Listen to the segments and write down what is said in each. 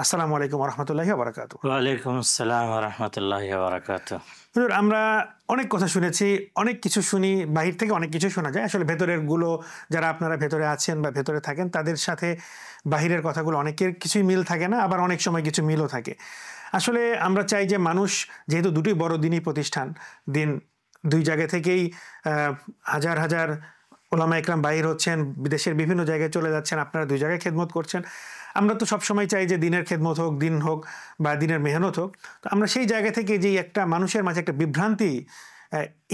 আসসালামু আলাইকুম ওয়া রাহমাতুল্লাহি ওয়া বারাকাতুহু। ওয়ালাইকুম আসসালাম ওয়া রাহমাতুল্লাহি ওয়া বারাকাতুহু। হুজুর, আমরা অনেক কথা শুনেছি, অনেক কিছু শুনি, বাহির থেকে অনেক কিছু শোনা যায়। আসলে ভেতরের গুলো যারা আপনারা ভেতরে আছেন বা ভেতরে থাকেন তাদের সাথে বাহিরের কথাগুলো অনেকের কিছুই মিল থাকে না, আবার অনেক সময় কিছু মিলও থাকে। আসলে আমরা চাই যে মানুষ যেহেতু দুটোই বড় দিনই প্রতিষ্ঠান, দিন ২ জায়গা থেকেই হাজার, হাজার ওলামা একরাম বাহির হচ্ছেন, বিদেশের বিভিন্ন জায়গায় চলে যাচ্ছেন, আপনারা ২ জায়গায় খেদমত করছেন। আমরা তো সবসময় চাই যে দিনের খেদমত হোক, দিন হোক বা দিনের মেহনত হোক। তো আমরা সেই জায়গা থেকে যেই একটা মানুষের মাঝে একটা বিভ্রান্তি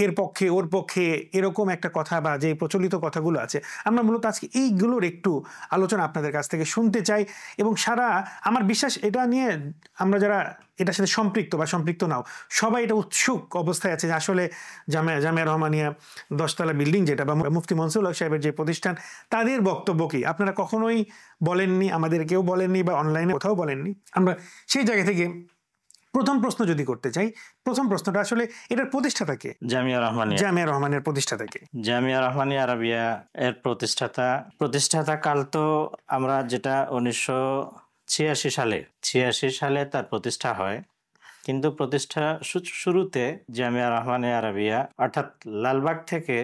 এর পক্ষে ওর পক্ষে এরকম একটা কথা বা যে প্রচলিত কথাগুলো আছে, আমরা মূলত আজকে এইগুলোর একটু আলোচনা আপনাদের কাছ থেকে শুনতে চাই। এবং সারা আমার বিশ্বাস এটা নিয়ে আমরা যারা এটার সাথে সম্পৃক্ত বা সম্পৃক্ত নাও, সবাই এটা উৎসুক অবস্থায় আছে যে আসলে জামিয়া রহমানিয়া ১০ তলা বিল্ডিং যেটা বা মুফতি মনসুরুল হক সাহেবের যে প্রতিষ্ঠান, তাদের বক্তব্য কি আপনারা কখনোই বলেননি, আমাদের কেউ বলেননি বা অনলাইনে কোথাও বলেননি। আমরা সেই জায়গা থেকে প্রথম প্রশ্ন যদি করতে চাই, প্রথম প্রশ্নটা আসলে এটার প্রতিষ্ঠাতা কে? জামিয়া রহমানিয়া। জামিয়া রহমানের প্রতিষ্ঠাতা কে? জামিয়া রহমানিয়া আরাবিয়া এর প্রতিষ্ঠাতা কাল তো আমরা যেটা ১৯৮৬ সালে তার প্রতিষ্ঠা হয়, কিন্তু প্রতিষ্ঠা শুরুতে জামিয়া রহমানিয়া আরাবিয়া অর্থাৎ লালবাগ থেকে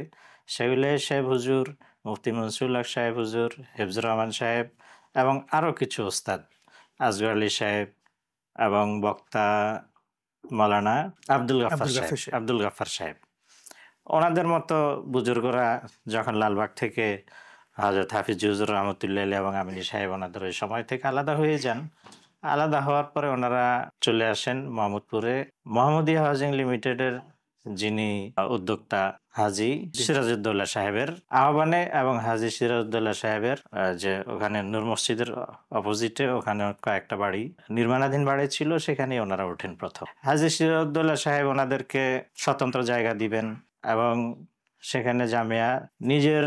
শেগুলে সাহেব হুজুর, মুফতি মনসুরুল হক সাহেব হুজুর, হেফজুর রহমান সাহেব এবং আরও কিছু ওস্তাদ, আসগর আলী সাহেব এবং বক্তা মাওলানা আব্দুল গাফফার সাহেব, ওনাদের মতো বুজুর্গরা যখন লালবাগ থেকে হযরত হাফিজ হুজুর রহমতুল্লাহ আলাইহি এবং আমিনী সাহেব ওনাদের ওই সময় থেকে আলাদা হয়ে যান, আলাদা হওয়ার পরে ওনারা চলে আসেন মোহাম্মদপুরে মোহাম্মদিয়া হাউজিং লিমিটেডের যিনি উদ্যোক্তা হাজী সিরাজউদ্দৌলা সাহেবের আহ্বানে এবং হাজী সিরাজউদ্দৌলা সাহেবের যে ওখানে নূর মসজিদের অপোজিটে ওখানে কয়েকটা বাড়ি নির্মাণাধীন বাড়ি ছিল, সেখানে ওনারা ওঠেন প্রথম। হাজী সিরাজউদ্দৌলা সাহেব ওনাদেরকে স্বতন্ত্র জায়গা দিবেন এবং সেখানে জামিয়া নিজের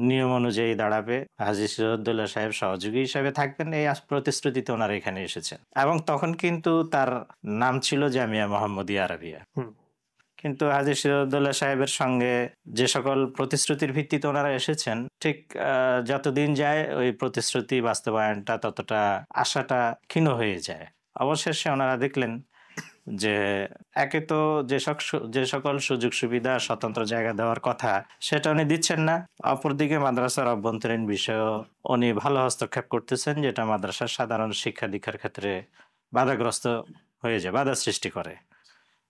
নিয়ম অনুযায়ী দাঁড়াবে, হাজী সিরাজউদ্দৌলা সাহেব সহযোগী হিসেবে থাকবেন, এই প্রতিশ্রুতিতে ওনারা এখানে এসেছেন। এবং তখন কিন্তু তার নাম ছিল জামিয়া মোহাম্মদিয়া আরাবিয়া। কিন্তু হাজী সিরাজউদ্দৌলা সাহেবের সঙ্গে যে সকল প্রতিশ্রুতির ভিত্তিতে ওনারা এসেছেন, ঠিক যতদিন যায় ওই প্রতিশ্রুতি বাস্তবায়নটা ততটা আশাটা ক্ষীণ হয়ে যায়। অবশেষে ওনারা দেখলেন যে একে তো যে সকল সুযোগ সুবিধা স্বতন্ত্র জায়গা দেওয়ার কথা সেটা উনি দিচ্ছেন না, অপরদিকে মাদ্রাসার অভ্যন্তরীণ বিষয়েও উনি ভালো হস্তক্ষেপ করতেছেন, যেটা মাদ্রাসার সাধারণ শিক্ষা দীক্ষার ক্ষেত্রে বাধাগ্রস্ত হয়ে যায়, বাধা সৃষ্টি করে।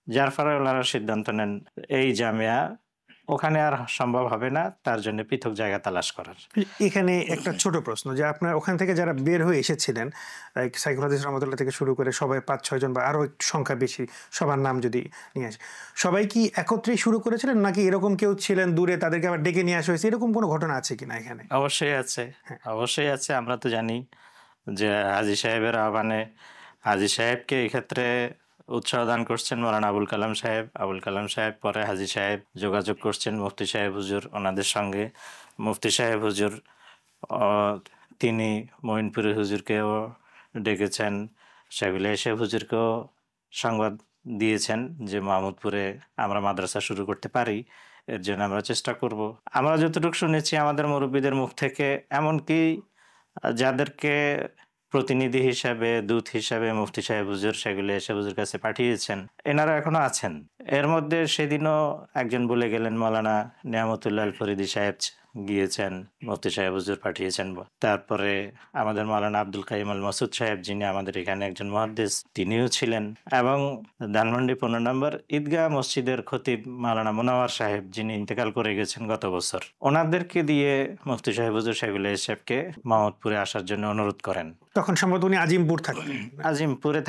যার ফলে ওনারা সিদ্ধান্ত নেন এই জামিয়া ওখানে আর সম্ভব হবে না, তার জন্য পৃথক জায়গা তালাশ করার। এখানে একটা ছোট প্রশ্ন, যে আপনার ওখান থেকে যারা বের হয়ে এসেছিলেন, সাইকুল হাদিস রহমতুল্লাহ থেকে শুরু করে সবাই ৫-৬ জন বা আরো একটু সংখ্যা বেশি, সবার নাম যদি নিয়ে আসে, সবাই কি একত্রেই শুরু করেছিলেন নাকি এরকম কেউ ছিলেন দূরে তাদেরকে আবার ডেকে নিয়ে আসা হয়েছে, এরকম কোনো ঘটনা আছে কিনা এখানে? অবশ্যই আছে, অবশ্যই আছে। আমরা তো জানি যে হাজী সাহেবের আহ্বানে হাজী সাহেবকে এই ক্ষেত্রে উৎসাহ দান করছেন মৌলানা আবুল কালাম সাহেব পরে হাজী সাহেব যোগাযোগ করছেন মুফতি সাহেব হুজুর ওনাদের সঙ্গে। মুফতি সাহেব হুজুর তিনি মঈনপুরের হুজুরকেও ডেকেছেন, শেগুলে সাহেব হুজুরকেও সংবাদ দিয়েছেন যে মোহাম্মদপুরে আমরা মাদ্রাসা শুরু করতে পারি, এর জন্য আমরা চেষ্টা করব। আমরা যতটুকু শুনেছি আমাদের মুরব্বীদের মুখ থেকে, এমনকি যাদেরকে প্রতিনিধি হিসাবে দূত হিসাবে মুফতি সাহেব হুজুর সেগুলো সাহেব হুজুর কাছে পাঠিয়েছেন, এনারা এখনো আছেন। এর মধ্যে সেদিনও একজন বলে গেলেন, মাওলানা নিয়ামতুল্লাহ আল ফরিদি সাহেব গিয়েছেন, মুফতি সাহেব হুজুর পাঠিয়েছেন। তারপরে আমাদের মাওলানা আব্দুল কাইম আল মাসুদ সাহেব, যিনি আমাদের এখানে একজন মুহাদ্দিস, তিনিও ছিলেন। এবং ধানমন্ডি ১৫ নম্বর ঈদগাহ মসজিদের খতিব মাওলানা মুনাওয়ার সাহেব, যিনি ইন্তেকাল করে গেছেন গত বছর, ওনাদেরকে দিয়ে মুফতি সাহেব হুজুর সেগুলো সাহেবকে মোহাম্মদপুরে আসার জন্য অনুরোধ করেন। তখন সম্ভবত উনি আজিমপুরে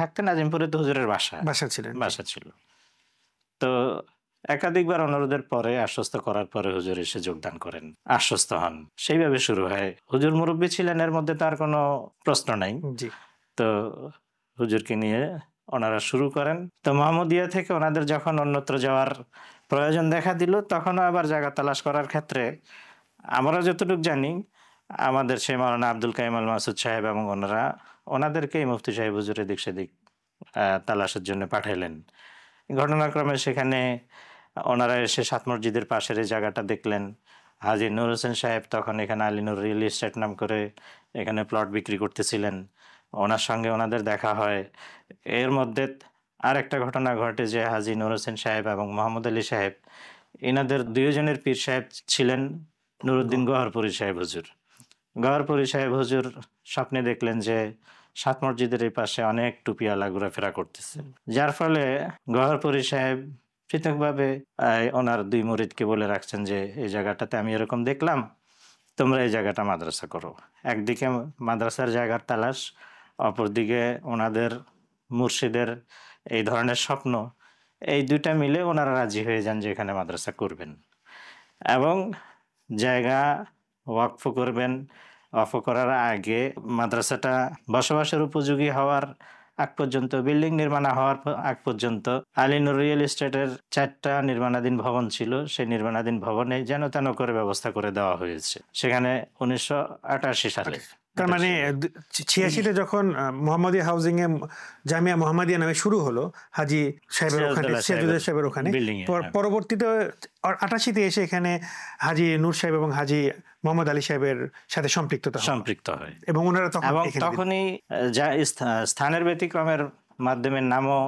থাকতেন। আজিমপুরে তো হুজুরের বাসা ছিল। তো একাধিকবার অনুরোধের পরে আশ্বস্ত করার পরে হুজুর এসে যোগদান করেন, আশ্বস্ত হন, সেইভাবে শুরু হয়। হুজুর মুরব্বী ছিলেন, এর মধ্যে তার কোনো প্রশ্ন নাই। তো হুজুরকে নিয়ে ওনারা শুরু করেন। তো মোহাম্মদিয়া থেকে ওনাদের যখন অন্যত্র যাওয়ার প্রয়োজন দেখা দিল, তখনও আবার জায়গা তালাশ করার ক্ষেত্রে আমরা যতটুকু জানি আমাদের সেই মাওলানা আব্দুল কাইম আল মাসুদ সাহেব এবং ওনাদেরকেই মুফতি সাহেব হুজুরের দিক সেদিক তালাশের জন্য পাঠাইলেন। ঘটনাক্রমে সেখানে ওনারা এসে সাত মসজিদের পাশের এই জায়গাটা দেখলেন। হাজী নূর হোসেন সাহেব তখন এখানে আলী নূর রিয়েল এস্টেট নাম করে এখানে প্লট বিক্রি করতেছিলেন। ওনার সঙ্গে ওনাদের দেখা হয়। এর মধ্যে আরেকটা ঘটনা ঘটে যে হাজী নূর হোসেন সাহেব এবং মোহাম্মদ আলী সাহেব, এনাদের দুইজনের পীর সাহেব ছিলেন নুরুদ্দিন গওহরপুরী সাহেব হুজুর। গওহরপুরী সাহেব হুজুর স্বপ্নে দেখলেন যে সাত মসজিদের এই পাশে অনেক টুপিওয়ালা ঘোরাফেরা করতেছে, যার ফলে গওহরপুরী সাহেব পৃথকভাবে ওনার দুই মুরিদকে বলে রাখছেন যে এই জায়গাটাতে আমি এরকম দেখলাম, তোমরা এই জায়গাটা মাদ্রাসা করো। একদিকে মাদ্রাসার জায়গার তালাশ, অপরদিকে ওনাদের মুর্শিদের এই ধরনের স্বপ্ন, এই দুইটা মিলে ওনারা রাজি হয়ে যান যে এখানে মাদ্রাসা করবেন এবং জায়গা ওয়াকফ করবেন। ওয়াকফ করার আগে মাদ্রাসাটা বসবাসের উপযোগী হওয়ার আগ পর্যন্ত, বিল্ডিং নির্মাণ হওয়ার আগ পর্যন্ত আলীনুর রিয়েল এস্টেটের 4টা নির্মাণাধীন ভবন ছিল, সেই নির্মাণাধীন ভবনে যেন তেন করে ব্যবস্থা করে দেওয়া হয়েছে সেখানে 1988 সালে। তার মানে 86-তে যখন মোহাম্মদিয়া হাউজিং এ জামিয়া মোহাম্মদিয়া নামে শুরু হলো হাজী সাহেবের ওখানে, সিরাজউদ্দৌলা সাহেবের ওখানে, পরবর্তীতে 88-তে এসে এখানে হাজী নূর সাহেব এবং হাজী মোহাম্মদ আলী সাহেবের সাথে সম্পৃক্ত হয় এবং ওনারা তখনই স্থানের ব্যতিক্রমের মাধ্যমে নামও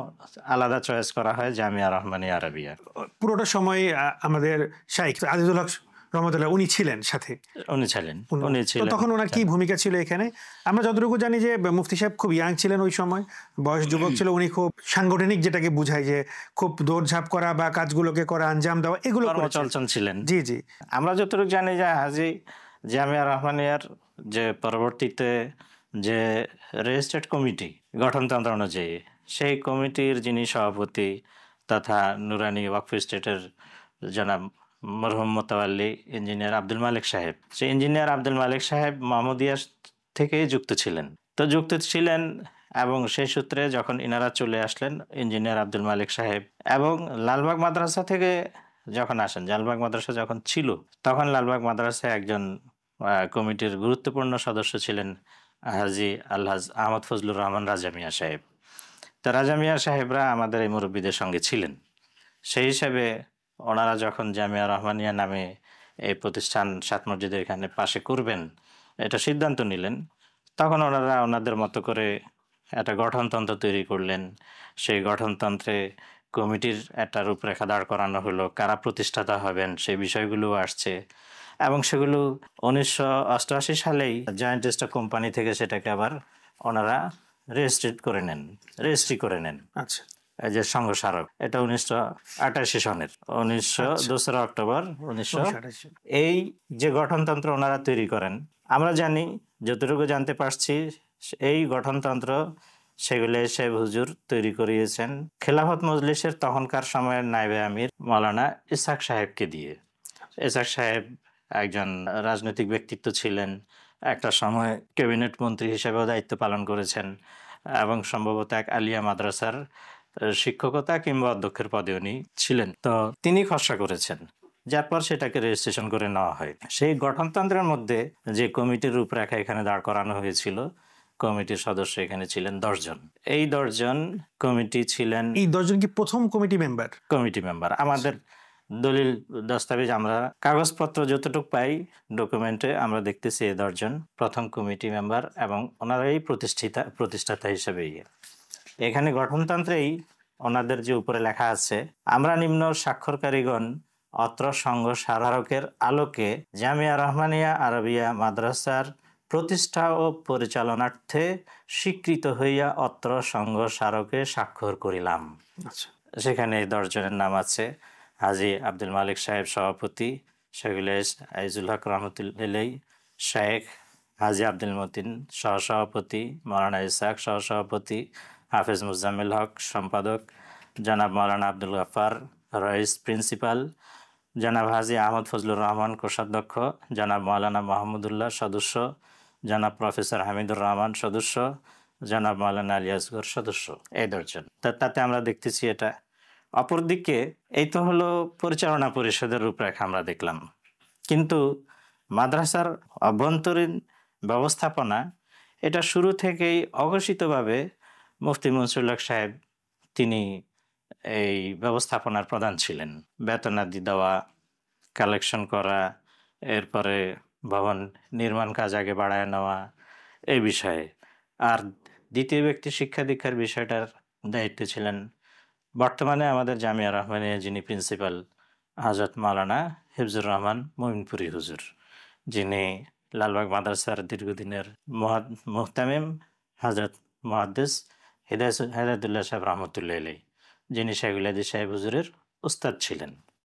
আলাদা চয়েস করা হয় জামিয়া রহমানিয়া আরাবিয়া। পুরোটা সময় আমাদের শাইখ আজিজুল হক রহমতুল্লাহ উনি ছিলেন সাথে, তখন ওনার কি ভূমিকা ছিল এখানে? আমরা যতটুকু জানি যে মুফতি সাহেব খুব ইয়াং ছিলেন ওই সময়, বয়স যুবক ছিল, উনি খুব সাংগঠনিক, যেটাকে বুঝায় যে খুব দৌড়ঝাঁপ করা বা কাজগুলোকে করা, আঞ্জাম দেওয়া, এগুলো কর্মচঞ্চল ছিলেন। জি জি, আমরা যতটুকু জানি যে হাজী জামিয়া রহমানিয়ার যে পরবর্তীতে যে রেজিস্ট্রেড কমিটি গঠনতন্ত্র অনুযায়ী, সেই কমিটির যিনি সভাপতি তথা নুরানি ওয়াকফ স্টেটের জনাব মরহুম মোতাওয়াল্লি ইঞ্জিনিয়ার আব্দুল মালিক সাহেব, সেই ইঞ্জিনিয়ার আব্দুল মালিক সাহেব মোহাম্মদিয়া থেকেই যুক্ত ছিলেন এবং সেই সূত্রে যখন ইনারা চলে আসলেন, ইঞ্জিনিয়ার আব্দুল মালিক সাহেব এবং লালবাগ মাদ্রাসা থেকে যখন আসেন, লালবাগ মাদ্রাসা যখন ছিল তখন লালবাগ মাদ্রাসায় একজন কমিটির গুরুত্বপূর্ণ সদস্য ছিলেন হাজী আলহাজ আহমদ ফজলুর রহমান রাজা মিয়া সাহেব। তো রাজা মিয়া সাহেবরা আমাদের এই মুরব্বীদের সঙ্গে ছিলেন। সেই হিসাবে ওনারা যখন জামিয়া রহমানিয়া নামে এই প্রতিষ্ঠান সাত মসজিদের এখানে পাশে করবেন এটা সিদ্ধান্ত নিলেন, তখন ওনারা ওনাদের মতো করে একটা গঠনতন্ত্র তৈরি করলেন। সেই গঠনতন্ত্রে কমিটির একটা রূপরেখা দাঁড় করানো হলো, কারা প্রতিষ্ঠাতা হবেন সেই বিষয়গুলো আসছে এবং সেগুলো 1988 সালেই জয়েন্ট স্টক কোম্পানি থেকে সেটাকে আবার ওনারা রেজিস্ট্রি করে নেন। আচ্ছা, এই যে সংঘ স্মারক, এটা 1988 সনের 2রা অক্টোবর 1988। এই যে গঠনতন্ত্র ওনারা তৈরি করেন, আমরা জানি, যতটুকু জানতে পারছি, এই গঠনতন্ত্র সেগুলো সাহেব হুজুর তৈরি করিয়েছেন খেলাফত মজলিসের তখনকার সময়ের নায়েবে আমির মাওলানা ইসহাক সাহেবকে দিয়ে। ইসহাক সাহেব একজন রাজনৈতিক ব্যক্তিত্ব ছিলেন, একটা সময় ক্যাবিনেট মন্ত্রী হিসেবেও দায়িত্ব পালন করেছেন এবং সম্ভবত এক আলিয়া মাদ্রাসার শিক্ষকতা কিংবা অধ্যক্ষের পদে উনি ছিলেন। তো তিনি খসড়া করেছেন, যার পর সেটাকে রেজিস্ট্রেশন করে নেওয়া হয়। সেই গঠনতন্ত্রের মধ্যে যে কমিটির রূপরেখা এখানে দাঁড় করানো হয়েছিল, কমিটির সদস্য এখানে ছিলেন 10 জন। এই 10 জন কমিটি ছিলেন। এই 10 জন কি প্রথম কমিটি মেম্বার? আমাদের দলিল দস্তাবেজ, আমরা কাগজপত্র যতটুকু পাই ডকুমেন্টে আমরা দেখতেছি এই 10 জন প্রথম কমিটি মেম্বার এবং ওনারাই প্রতিষ্ঠাতা হিসেবে। এখানে গঠনতন্ত্রেই ওনাদের যে উপরে লেখা আছে, আমরা নিম্ন স্বাক্ষরকারীগণ অত্র সংঘ স্মারকের আলোকে জামিয়া রহমানিয়া আরাবিয়া মাদ্রাসার প্রতিষ্ঠা ও পরিচালনার্থে স্বীকৃত হইয়া অত্র সংঘ স্মারকে স্বাক্ষর করিলাম। সেখানে 10 জনের নাম আছে। হাজী আব্দুল মালিক সাহেব সভাপতি, সেগুলো আইজুল হক রহমতুল্লাহ, শেখ হাজী আব্দুল মতিন সহসভাপতি, মৌলানা ইসহাক সহসভাপতি, হাফেজ মুজাম্মিল হক সম্পাদক, জনাব মৌলানা আব্দুল গাফার রইস প্রিন্সিপাল, জনাব হাজী আহমদ ফজলুর রহমান কোষাধ্যক্ষ, জনাব মৌলানা মাহমুদুল্লাহ সদস্য, জনাব প্রফেসর হামিদুর রহমান সদস্য, জনাব মৌলানা আলী আসগর সদস্য। এই 10 জন। তাতে আমরা দেখতেছি এটা। অপরদিকে এই তো হলো পরিচালনা পরিষদের রূপরেখা আমরা দেখলাম, কিন্তু মাদ্রাসার অভ্যন্তরীণ ব্যবস্থাপনা এটা শুরু থেকেই অঘোষিতভাবে মুফতি মনসুরুল হক সাহেব তিনি এই ব্যবস্থাপনার প্রধান ছিলেন। বেতনাদি দেওয়া, কালেকশন করা, এরপরে ভবন নির্মাণ কাজ আগে বাড়ায় নেওয়া, এই বিষয়ে। আর দ্বিতীয় ব্যক্তি শিক্ষা দীক্ষার বিষয়টার দায়িত্বে ছিলেন বর্তমানে আমাদের জামিয়া রহমানিয়া যিনি প্রিন্সিপাল হযরত মাওলানা হিফজুর রহমান মমিনপুরী হুজুর, যিনি লালবাগ মাদ্রাসার দীর্ঘদিনের মুহতামিম হযরত মুহাদ্দিস হেদায়েতুল্লাহ সাহেব রহমতুল্লাহ আলাইহি, যিনি শাইখুল হাদিস সাহেব হুজুরের উস্তাদ ছিলেন।